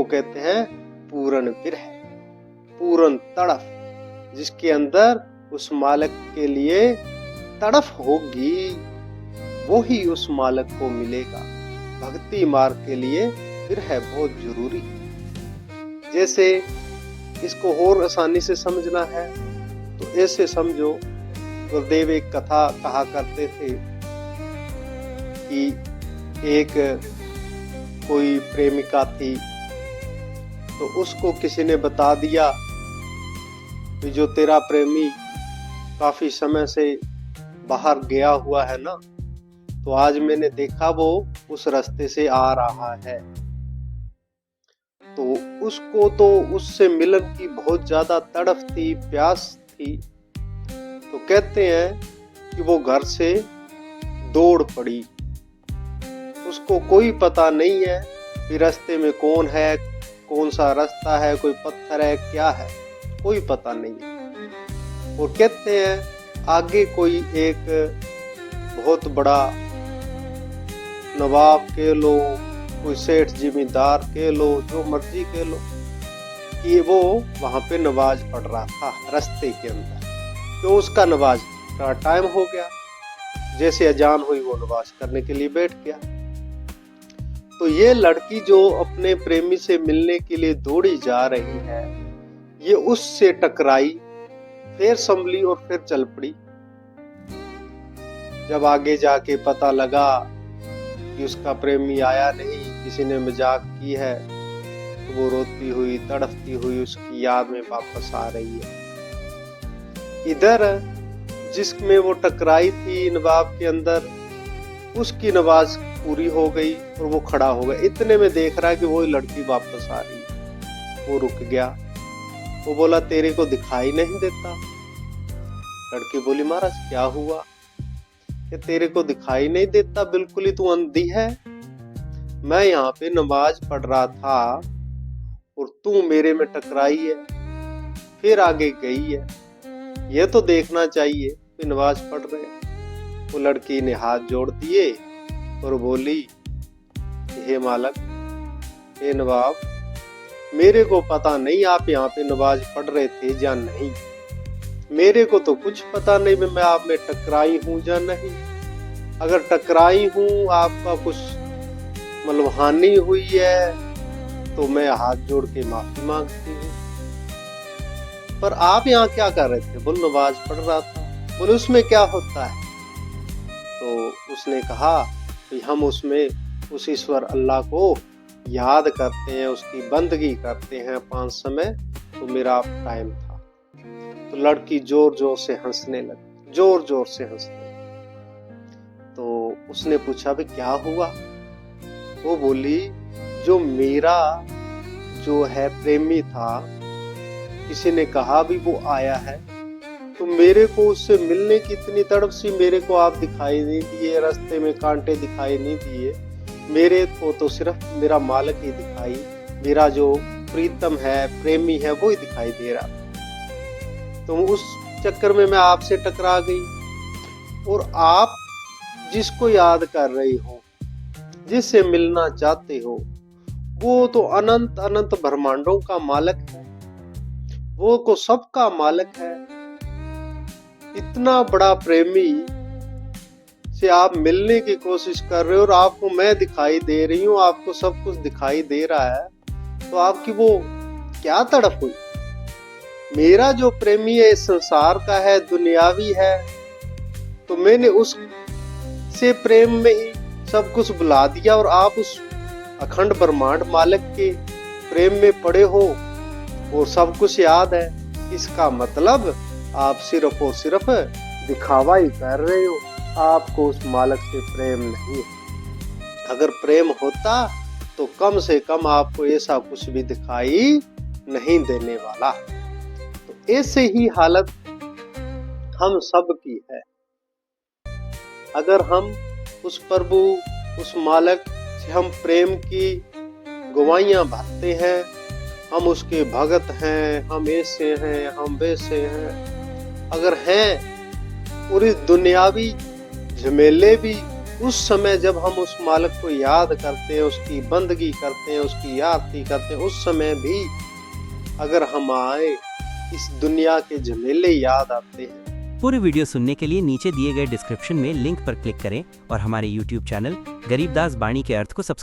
उसको कहते हैं पूर्ण विरह, पूर्ण तड़फ, जिसके अंदर उस मालिक के लिए तड़फ होगी वो ही उस मालिक को मिलेगा। भक्ति मार्ग के लिए विरह बहुत जरूरी है। जैसे इसको और आसानी से समझना है तो ऐसे समझो, गुरुदेव एक कथा कहा करते थे कि एक कोई प्रेमिका थी, तो उसको किसी ने बता दिया कि जो तेरा प्रेमी काफी समय से बाहर गया हुआ है ना, तो आज मैंने देखा वो उस रास्ते से आ रहा है। तो उसको तो उससे मिलन की बहुत ज्यादा तड़फ थी, प्यास थी। तो कहते हैं कि वो घर से दौड़ पड़ी। उसको कोई पता नहीं है कि रास्ते में कौन है, कौन सा रास्ता है, कोई पत्थर है, क्या है, कोई पता नहीं है। और कहते हैं आगे कोई एक बहुत बड़ा नवाब कह लो, कोई सेठ जिम्मेदार कह लो, जो मर्जी कह लो, कि वो वहां पे नमाज पढ़ रहा था रास्ते के अंदर। तो उसका नमाज का टाइम हो गया, जैसे अजान हुई वो नमाज करने के लिए बैठ गया। तो ये लड़की जो अपने प्रेमी से मिलने के लिए दौड़ी जा रही है, ये उससे टकराई, फिर संभली और फिर चल पड़ी। जब आगे जाके पता लगा कि उसका प्रेमी आया नहीं, किसी ने मजाक की है, तो वो रोती हुई तड़फती हुई उसकी याद में वापस आ रही है। इधर जिसमें वो टकराई थी नवाब के अंदर, उसकी नमाज पूरी हो गई और वो खड़ा हो गया। इतने में देख रहा है कि वो लड़की वापस आ रही है। वो रुक गया। वो बोला तेरे को दिखाई नहीं देता? लड़की बोली महाराज क्या हुआ? कि तेरे को दिखाई नहीं देता, बिल्कुल ही तू अंधी है। मैं यहाँ पे नमाज पढ़ रहा था और तू मेरे में टकराई है, फिर आगे गई है। ये तो देखना चाहिए कि नमाज पढ़ रहे। वो लड़की ने हाथ जोड़ दिए और बोली हे मालिक, हे नवाब, मेरे को पता नहीं आप यहाँ पे नमाज पढ़ रहे थे या नहीं। मेरे को तो कुछ पता नहीं मैं आप में टकराई हूं या नहीं। अगर टकराई हूं, आपका कुछ मतलब हानि हुई है, तो मैं हाथ जोड़ के माफी मांगती हूँ। पर आप यहाँ क्या कर रहे थे? बोल नमाज पढ़ रहा था। बोले उसमें क्या होता है? तो उसने कहा कि हम उसमें उस ईश्वर अल्लाह को याद करते हैं, उसकी बंदगी करते हैं 5 समय। तो मेरा टाइम था। तो लड़की जोर जोर से हंसने लगी, जोर जोर से हंसने लगी। तो उसने पूछा भी क्या हुआ? वो बोली जो मेरा जो है प्रेमी था, किसी ने कहा भी वो आया है, तो मेरे को उससे मिलने की इतनी तड़प सी, मेरे को आप दिखाई नहीं दिए, रास्ते में कांटे दिखाई नहीं दिए, मेरे को तो सिर्फ मेरा मालिक ही दिखाई, मेरा जो प्रीतम है, प्रेमी है, वो ही दिखाई दे रहा। तो उस चक्कर में मैं आपसे टकरा गई। और आप जिसको याद कर रही हो, जिससे मिलना चाहते हो, वो तो अनंत अनंत ब्रह्मांडों का मालिक है, वो को सबका मालिक है। इतना बड़ा प्रेमी से आप मिलने की कोशिश कर रहे हो और आपको मैं दिखाई दे रही हूँ, आपको सब कुछ दिखाई दे रहा है, तो आपकी वो क्या तड़प हुई? मेरा जो प्रेमी है इस संसार का है, दुनियावी है, तो मैंने उस से प्रेम में ही सब कुछ भुला दिया और आप उस अखंड ब्रह्मांड मालिक के प्रेम में पड़े हो और सब कुछ याद है। इसका मतलब आप सिर्फ और सिर्फ दिखावा ही कर रहे हो, आपको उस मालिक से प्रेम नहीं है। अगर प्रेम होता तो कम से कम आपको ऐसा कुछ भी दिखाई नहीं देने वाला। तो ऐसे ही हालत हम सब की है। अगर हम उस प्रभु, उस मालिक से हम प्रेम की गवाहियां भरते हैं, हम उसके भगत हैं, हम ऐसे हैं, हम वैसे हैं, अगर हैं, और इस दुनियावी झमेले भी उस समय जब हम उस मालिक को याद करते हैं, उसकी बंदगी करते हैं, उसकी आरती करते हैं, उस समय भी अगर हम आए, इस दुनिया के झमेले याद आते हैं। पूरी वीडियो सुनने के लिए नीचे दिए गए डिस्क्रिप्शन में लिंक पर क्लिक करें और हमारे YouTube चैनल गरीबदास बाणी के अर्थ को सब्सक्राइब